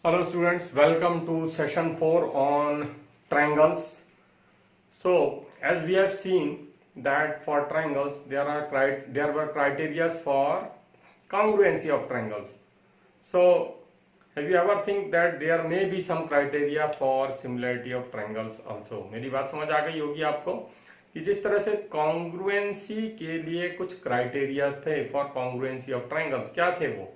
Hello students, welcome to session 4 on triangles. So as we have seen that for triangles there were criteria for congruency of triangles. So have you ever think that there may be some criteria for similarity of triangles also? मेरी बात समझ आ गई होगी आपको कि जिस तरह से कॉन्ग्रुएंसी के लिए कुछ क्राइटेरिया थे फॉर कॉन्ग्रुएंसी ऑफ ट्राइंगल्स, क्या थे वो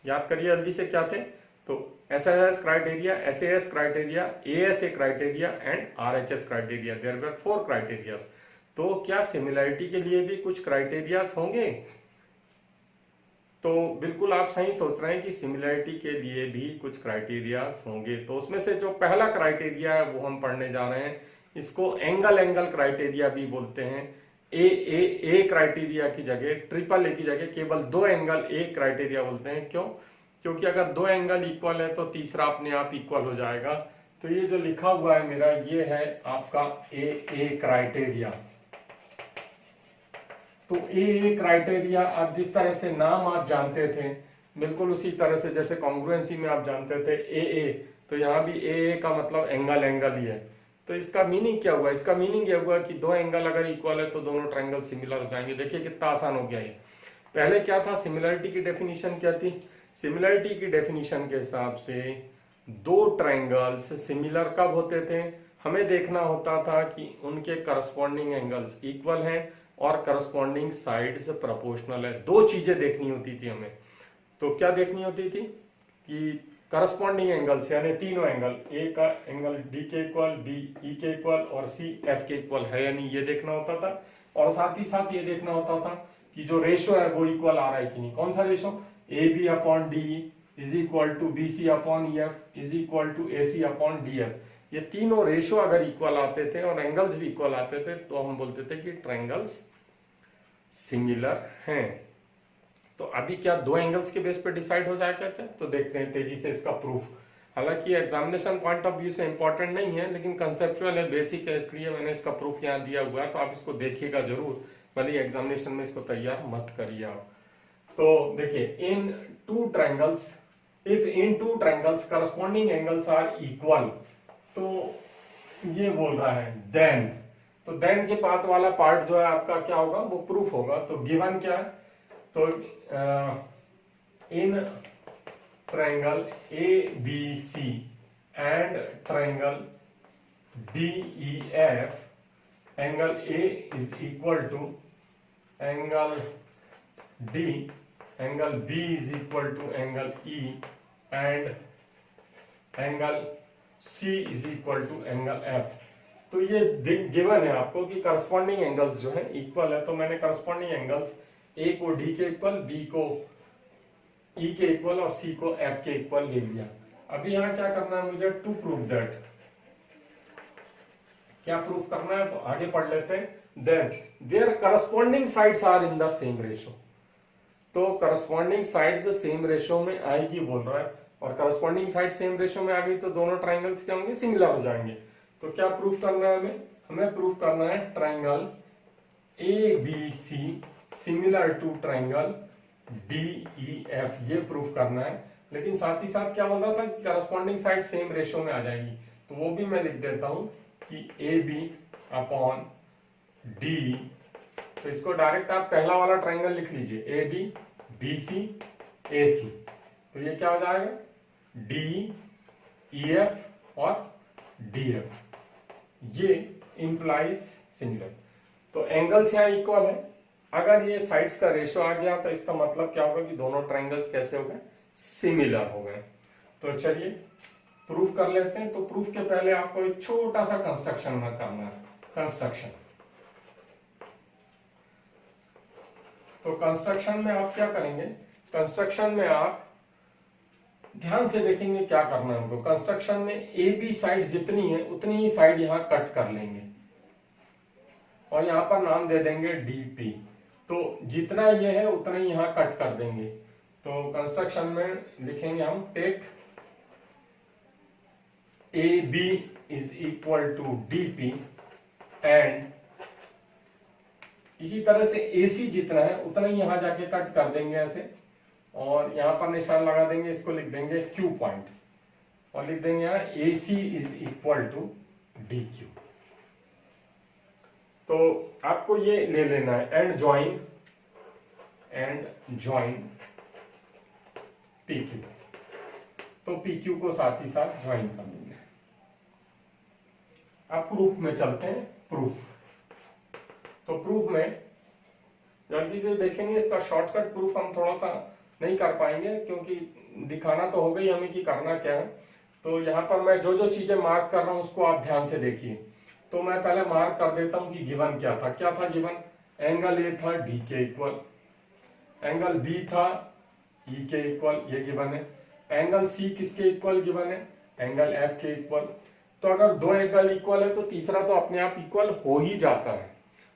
याद करिए जल्दी से, क्या थे? तो SIS criteria, SAS criteria, ASA criteria and RHS criteria. There were 4 criterias. तो क्या सिमिलैरिटी के लिए भी कुछ क्राइटेरियाज होंगे? तो बिल्कुल आप सही सोच रहे हैं कि सिमिलैरिटी के लिए भी कुछ क्राइटेरियाज होंगे। तो उसमें से जो पहला क्राइटेरिया है वो हम पढ़ने जा रहे हैं। इसको एंगल क्राइटेरिया भी बोलते हैं। ए क्राइटेरिया की जगह, ट्रिपल ए की जगह केवल 2 एंगल ए क्राइटेरिया बोलते हैं। क्यों? क्योंकि अगर 2 एंगल इक्वल है तो तीसरा अपने आप इक्वल हो जाएगा। तो ये जो लिखा हुआ है मेरा, ये है आपका ए क्राइटेरिया। तो ए क्राइटेरिया, आप जिस तरह से नाम आप जानते थे बिल्कुल उसी तरह से जैसे कॉन्ग्रुएंसी में आप जानते थे ए, तो यहाँ भी ए का मतलब एंगल ही है। तो इसका मीनिंग क्या हुआ? इसका मीनिंग ये हुआ कि 2 एंगल अगर इक्वल है तो दोनों ट्रायंगल सिमिलर हो जाएंगे। देखिए कितना आसान हो गया ये। पहले क्या था, सिमिलरिटी की डेफिनेशन क्या थी? सिमिलरिटी की डेफिनेशन के हिसाब से 2 ट्रायंगल्स सिमिलर कब होते थे? हमें देखना होता था कि उनके करस्पॉन्डिंग एंगल्स इक्वल हैं और करस्पॉन्डिंग साइड्स प्रोपोर्शनल है। 2 चीजें देखनी होती थी हमें। तो क्या देखनी होती थी कि करस्पॉन्डिंग एंगल्स यानी तीनों एंगल, ए का एंगल डी के इक्वल, बी ई के इक्वल और सी एफ के इक्वल है या नहीं, ये देखना होता था। और साथ ही साथ ये देखना होता था कि जो रेशो है वो इक्वल आ रहा है कि नहीं। कौन सा ratio? A B upon D is equal to B C upon E F is equal to A C upon D F. ये तीनों रेशो अगर इक्वल आते थे और एंगल्स भी इक्वल आते थे तो हम बोलते थे कि ट्रायंगल्स सिमिलर हैं। तो अभी क्या 2 एंगल्स के बेस पे डिसाइड हो जाएगा क्या? तो देखते हैं तेजी से इसका प्रूफ। हालांकि एग्जामिनेशन पॉइंट ऑफ व्यू से इंपॉर्टेंट नहीं है लेकिन कंसेप्चुअल है, बेसिक है, इसलिए मैंने इसका प्रूफ यहाँ दिया हुआ है। तो आप इसको देखिएगा जरूर, भले एग्जामिनेशन में इसको तैयार मत करिए आप। तो देखिए, in 2 triangles, if in 2 triangles corresponding angles are equal, तो ये बोल रहा है देन, तो देन के बाद वाला पार्ट जो है आपका क्या होगा, वो प्रूफ होगा। तो गिवन क्या है? तो in triangle A B C and triangle D E F, angle A is equal to angle D, angle B is equal to angle E and angle C is equal to angle F. तो ये given है आपको कि corresponding angles जो है equal है। तो मैंने करस्पॉन्डिंग एंगल्स ए को डी के इक्वल, बी को ई के इक्वल और सी को एफ के इक्वल ले लिया। अभी यहां क्या करना है मुझे? To prove that. क्या प्रूफ करना है? तो आगे पढ़ लेते हैं। Then there corresponding sides are in the same ratio. तो करस्पॉन्डिंग साइड्स सेम रेशो में आएगी बोल रहा है, और करस्पॉन्डिंग साइड सेम रेशो में आ गई तो दोनों ट्रायंगल्स क्या होंगे? सिमिलर हो जाएंगे। तो क्या प्रूफ करना है हमें? हमें प्रूफ करना है triangle A B C similar to triangle D E F, ये प्रूफ करना है। लेकिन साथ ही साथ क्या बोल रहा था कि करस्पॉन्डिंग साइड सेम रेशो में आ जाएगी। तो वो भी मैं लिख देता हूं कि ए बी अपॉन डी। तो इसको डायरेक्ट आप पहला वाला ट्रायंगल लिख लीजिए, ए बी बी सी ए सी। तो ये क्या हो जाएगा? डी ई एफ और डी एफ, ये इंप्लाइज सिमिलर। तो एंगल्स यहाँ इक्वल है। अगर ये साइड्स का रेशो आ गया तो इसका मतलब क्या होगा कि दोनों ट्रायंगल्स कैसे हो गए? सिमिलर हो गए। तो चलिए प्रूफ कर लेते हैं। तो प्रूफ के पहले आपको एक छोटा सा कंस्ट्रक्शन में करना है। कंस्ट्रक्शन, तो कंस्ट्रक्शन में आप क्या करेंगे? कंस्ट्रक्शन में आप ध्यान से देखेंगे क्या करना है हमको। कंस्ट्रक्शन में ए बी साइड जितनी है उतनी ही साइड यहां कट कर लेंगे और यहां पर नाम दे देंगे डीपी। तो जितना ये है उतना ही यहां कट कर देंगे। तो कंस्ट्रक्शन में लिखेंगे हम take A B is equal to DP and इसी तरह से AC जितना है उतना ही यहां जाके कट कर देंगे ऐसे। और यहाँ पर निशान लगा देंगे, इसको लिख देंगे Q पॉइंट और लिख देंगे यहाँ AC is equal to DQ। तो आपको ये ले लेना है एंड ज्वाइन PQ। तो PQ को साथ ही साथ ज्वाइन कर देंगे। अब प्रूफ में चलते हैं। प्रूफ, तो प्रूफ में जब चीजें देखेंगे, इसका शॉर्टकट प्रूफ हम थोड़ा सा नहीं कर पाएंगे क्योंकि दिखाना तो हो गई हमें कि करना क्या है। तो यहाँ पर मैं जो जो चीजें मार्क कर रहा हूं उसको आप ध्यान से देखिए। तो मैं पहले मार्क कर देता हूं कि गिवन क्या था गिवन, एंगल ए था डी के इक्वल, एंगल बी था ई के इक्वल, ये गिवन है। एंगल सी किसके इक्वल गिवन है, एंगल एफ के इक्वल। तो अगर दो एंगल इक्वल है तो तीसरा तो अपने आप इक्वल हो ही जाता है,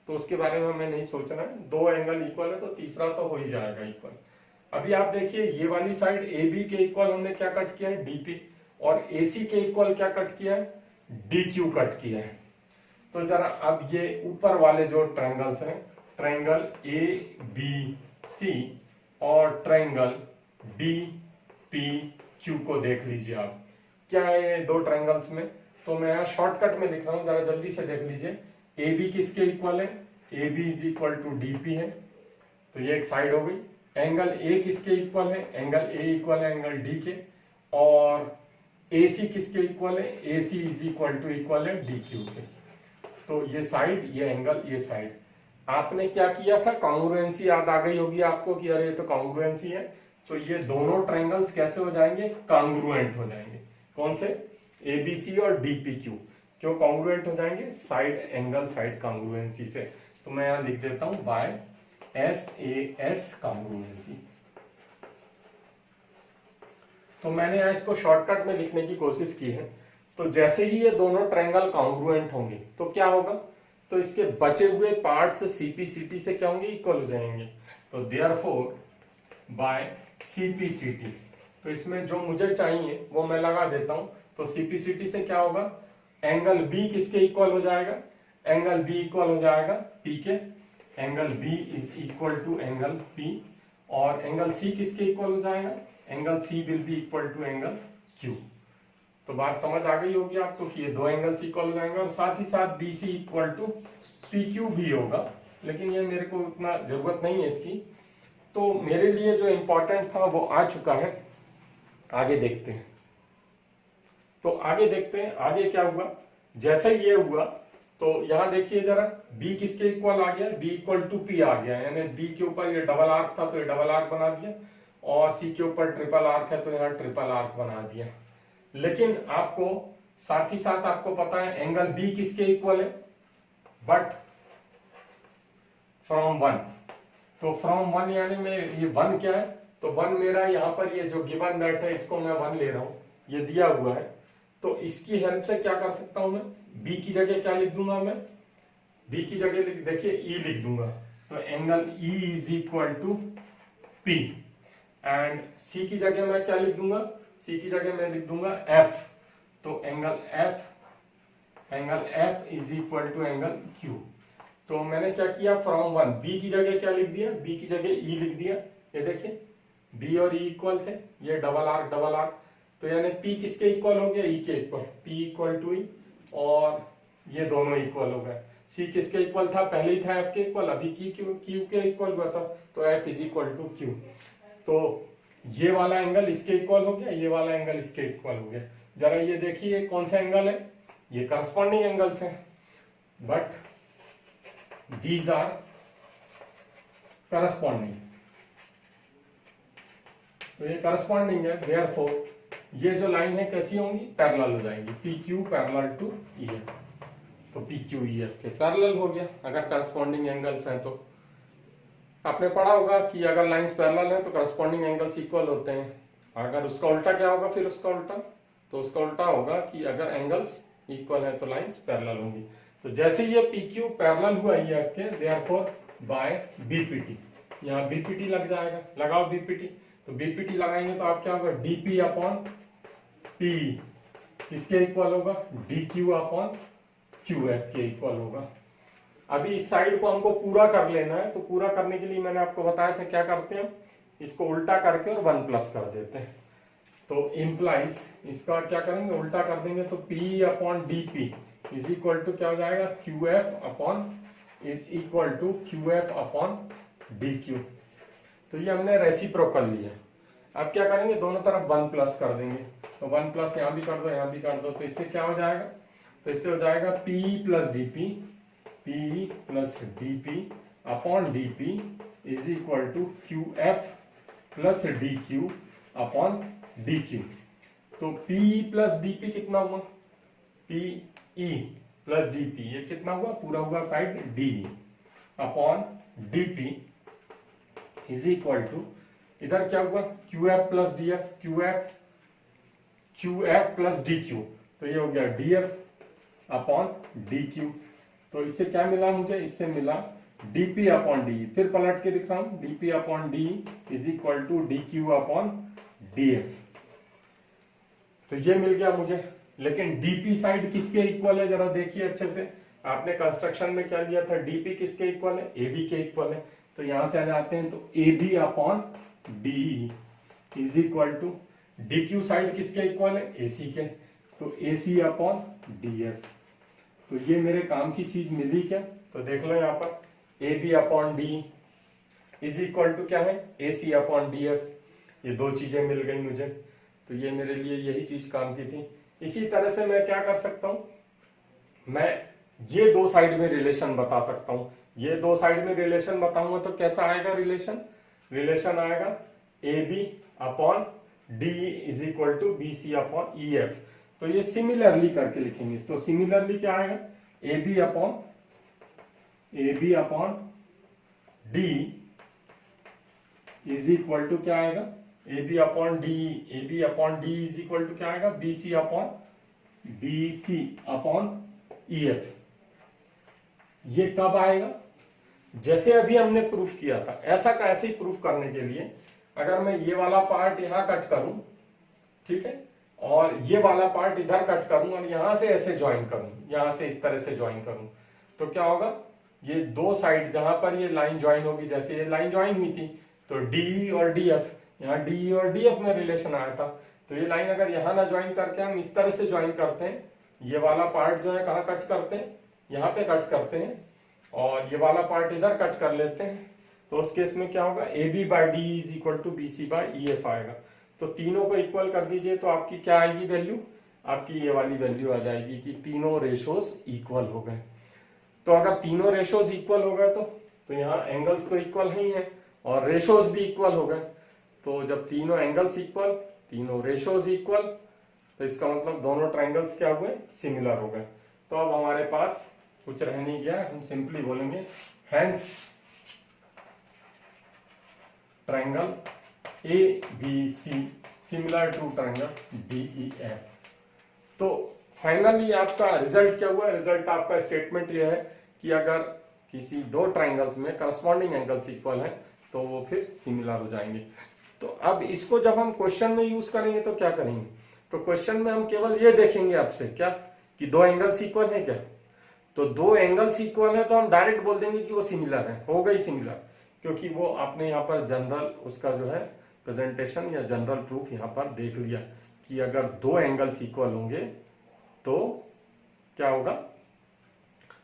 तो उसके बारे में हमें नहीं सोचना है। दो एंगल इक्वल है तो तीसरा तो हो ही जाएगा इक्वल। अभी आप देखिए ये वाली साइड ए बी के इक्वल हमने क्या कट किया है, डीपी, और एसी के इक्वल क्या कट किया है, डीक्यू कट किया है। तो जरा अब ये ऊपर वाले जो ट्रायंगल्स हैं, ट्रायंगल ए बी सी और ट्रायंगल डी पी क्यू को देख लीजिए आप, क्या है ये दो ट्रायंगल्स में। तो मैं यहाँ शॉर्टकट में दिख रहा हूँ, जरा जल्दी से देख लीजिए। ए बी किसके इक्वल है, A B is equal to D P है, तो ये एक साइड हो गई। एंगल ए किसके इक्वल है, एंगल ए इक्वल है एंगल डी के, और ए सी किसके इक्वल है, ए सी इज इक्वल है डी क्यू के। तो ये साइड, ये एंगल, ये साइड। आपने क्या किया था, कॉन्ग्रुएंसी याद आ गई होगी आपको कि अरे ये तो कॉन्ग्रुएंसी है। तो ये दोनों ट्रायंगल्स कैसे हो जाएंगे, कॉन्ग्रुएंट हो जाएंगे। कौन से, एबीसी और डीपीक्यू। क्यों कॉन्ग्रुएंट हो जाएंगे, साइड एंगल साइड कॉन्ग्रुएंसी से। तो मैं यहां लिख देता हूं बाय SAS कॉन्ग्रुएंसी। तो मैंने यहां इसको शॉर्टकट में लिखने की कोशिश की है। तो जैसे ही ये दोनों ट्रायंगल कॉन्ग्रुएंट होंगे तो क्या होगा, तो इसके बचे हुए पार्ट्स CPCT से क्या होंगे, इक्वल हो जाएंगे। तो देयरफॉर बाय CPCT, तो इसमें जो मुझे चाहिए वो मैं लगा देता हूं। तो CPCT से क्या होगा, एंगल B किसके इक्वल हो जाएगा, एंगल B इक्वल हो जाएगा P के, angle B is equal to angle P, और एंगल C किसके इक्वल हो जाएगा, angle C will be equal to angle Q। तो बात समझ आ गई होगी आपको कि ये दो एंगल्स इक्वल हो जाएंगे, और साथ ही साथ BC इक्वल टू PQ भी होगा, लेकिन ये मेरे को उतना जरूरत नहीं है इसकी। तो मेरे लिए जो इंपॉर्टेंट था वो आ चुका है, आगे देखते हैं। तो आगे देखते हैं आगे क्या हुआ। जैसे ये हुआ तो यहां देखिए जरा, B किसके इक्वल आ गया, B इक्वल टू P आ गया, यानी B के ऊपर ये डबल आर्क था तो ये डबल आर्क बना दिया, और C के ऊपर ट्रिपल आर्क है तो यहाँ ट्रिपल आर्क बना दिया। लेकिन आपको साथ ही साथ आपको पता है एंगल B किसके इक्वल है, बट फ्रॉम 1। तो फ्रॉम 1 यानी मैं ये 1 क्या है, तो 1 मेरा यहाँ पर ये जो गिवन दैट है इसको मैं 1 ले रहा हूं, ये दिया हुआ है। तो इसकी हेल्प से क्या कर सकता हूं मैं, B की जगह क्या लिख दूंगा मैं, B की जगह देखिए E लिख दूंगा। तो angle E is equal to P, and C की जगह मैं क्या लिख दूंगा, C की जगह मैं लिख दूंगा F। तो angle F is equal to angle Q। तो मैंने क्या किया, फ्रॉम 1, B की जगह क्या लिख दिया, B की जगह E लिख दिया। ये देखिए B और E इक्वल थे, ये डबल आर्क, तो यानी P किसके इक्वल हो गया, E के equal, P equal to E, और ये दोनों इक्वल हो गए। C किसके इक्वल था, पहले ही था F के इक्वल, अभी Q के इक्वल हुआ था, तो F is equal to Q। तो ये वाला एंगल इसके इक्वल हो गया, ये वाला एंगल इसके इक्वल हो गया। जरा ये देखिए कौन सा एंगल है, ये करस्पॉन्डिंग एंगल्स हैं, बट दीज आर करस्पॉन्डिंग। तो ये करस्पॉन्डिंग है, देयरफॉर ये जो लाइन है कैसी होंगी, पैरेलल हो जाएंगी, PQ पैरेलल टू EF। तो PQ EF के पैरेलल हो गया अगर करस्पॉन्डिंग एंगल्स हैं। तो आपने पढ़ा होगा कि अगर लाइंस पैरेलल हैं तो करस्पॉन्डिंग एंगल्स इक्वल होते हैं। अगर उसका उल्टा क्या होगा, फिर उसका उल्टा, तो उसका उल्टा होगा कि अगर एंगल्स इक्वल हैं तो लाइंस पैरेलल होंगी। तो जैसे ये PQ पैरेलल हुआ EF के, देयरफॉर बाय BPT, यहाँ BPT लग जाएगा, लगाओ BPT। तो BPT लगाएंगे तो आप क्या होगा, DP अपॉन P किसके इक्वल होगा, DQ अपॉन QF के इक्वल होगा। अभी इस साइड को हमको पूरा कर लेना है, तो पूरा करने के लिए मैंने आपको बताया था क्या करते हैं, इसको उल्टा करके और 1 प्लस कर देते हैं। तो इम्प्लाइज इसका क्या करेंगे, उल्टा कर देंगे तो P upon D P is equal to क्या हो जाएगा, Q F upon is equal to Q F upon D Q. तो ये हमने रेसिप्रोकल लिया। अब क्या करेंगे, दोनों तरफ 1 प्लस कर देंगे। तो 1 प्लस यहाँ भी कर दो, यहाँ भी कर दो, तो इससे क्या हो जाएगा, तो इससे हो जाएगा P plus D P, P plus D P upon D P is equal to Q F plus D Q upon D Q. तो P प्लस डी पी कितना हुआ, P E plus D P, ये कितना हुआ, पूरा हुआ side D upon D P is equal to, इधर क्या हुआ, Q F plus D F, Q F plus D Q, तो ये हो गया D F upon D Q. तो इससे क्या मिला मुझे, इससे मिला dp अपॉन डी, फिर पलट के दिख रहा हूं, dp upon D is equal to dq upon df। तो ये मिल गया मुझे। लेकिन dp साइड किसके इक्वल है, जरा देखिए अच्छे से। आपने कंस्ट्रक्शन में क्या लिया था, dp किसके इक्वल है, ab के इक्वल है। तो यहां से आ जाते हैं, तो ab upon D is equal to dq side किसके इक्वल है, ac के, तो ac अपॉन df। तो ये मेरे काम की चीज मिली क्या, तो देख लो यहाँ पर A B upon D is equal to क्या है, A C upon D F. ये दो चीजें मिल गई मुझे, तो ये मेरे लिए यही चीज काम की थी। इसी तरह से मैं क्या कर सकता हूं, मैं ये दो साइड में रिलेशन बता सकता हूं। ये दो साइड में रिलेशन बताऊंगा तो कैसा आएगा रिलेशन, रिलेशन आएगा A B upon D is equal to B C upon E F. तो ये सिमिलरली करके लिखेंगे, तो सिमिलरली क्या आएगा, A B upon D is equal to क्या आएगा, A B upon D is equal to क्या आएगा, B C upon E F. ये कब आएगा, जैसे अभी हमने प्रूफ किया था, ऐसा का ऐसे ही प्रूफ करने के लिए अगर मैं ये वाला पार्ट यहां कट करूं, ठीक है, और ये वाला पार्ट इधर कट करूं और यहां से ऐसे ज्वाइन करूं, यहां से इस तरह से ज्वाइन करूं, तो क्या होगा, ये दो साइड जहां पर ये लाइन ज्वाइन होगी, जैसे ये लाइन ज्वाइन हुई थी, तो डी और डी एफ, यहाँ डी और डी एफ में रिलेशन आया था। तो ये लाइन अगर यहाँ ना ज्वाइन करके हम इस तरह से ज्वाइन करते हैं, ये वाला पार्ट जो है कहाँ कट करते हैं, यहाँ पे कट करते हैं, और ये वाला पार्ट इधर कट कर लेते हैं, तो उस केस में क्या होगा, A B by D is equal to B C by E F आएगा। तो तीनों को इक्वल कर दीजिए, तो आपकी क्या आएगी वैल्यू, आपकी ये वाली वैल्यू आ जाएगी कि तीनों रेशोज इक्वल हो गए। तो अगर तीनों रेशोज इक्वल हो गए तो यहाँ एंगल्स तो इक्वल ही हैं और रेशोज भी इक्वल हो गए। तो जब तीनों एंगल्स इक्वल, तीनों रेशोज इक्वल, तो इसका मतलब दोनों ट्रायंगल्स क्या हुए, सिमिलर हो गए। तो अब हमारे पास कुछ रह नहीं गया, हम सिंपली बोलेंगे hence triangle A B C similar to triangle D E F. तो फाइनली आपका रिजल्ट क्या हुआ, रिजल्ट आपका स्टेटमेंट यह है कि अगर किसी दो ट्रायंगल्स में करस्पॉन्डिंग एंगल्स इक्वल है तो वो फिर सिमिलर हो जाएंगे। तो अब इसको जब हम क्वेश्चन में यूज करेंगे तो क्या करेंगे, तो क्वेश्चन में हम केवल ये देखेंगे आपसे क्या कि दो एंगल्स इक्वल है क्या, तो दो एंगल्स इक्वल है तो हम डायरेक्ट बोल देंगे कि वो सिमिलर है, हो गई सिमिलर, क्योंकि वो आपने यहाँ पर जनरल उसका जो है प्रेजेंटेशन या जनरल प्रूफ यहाँ पर देख लिया कि अगर दो एंगल्स इक्वल होंगे तो क्या होगा,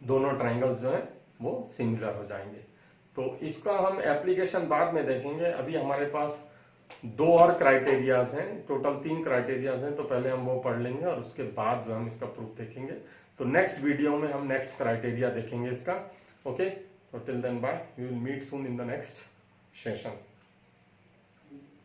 दोनों ट्रायंगल्स जो है वो सिमिलर हो जाएंगे। तो इसका हम एप्लीकेशन बाद में देखेंगे। अभी हमारे पास दो और क्राइटेरियाज हैं, टोटल 3 क्राइटेरियाज हैं, तो पहले हम वो पढ़ लेंगे और उसके बाद जो हम इसका प्रूफ देखेंगे। तो नेक्स्ट वीडियो में हम नेक्स्ट क्राइटेरिया देखेंगे इसका। ओके, तो till then bye, we will meet soon in the next session.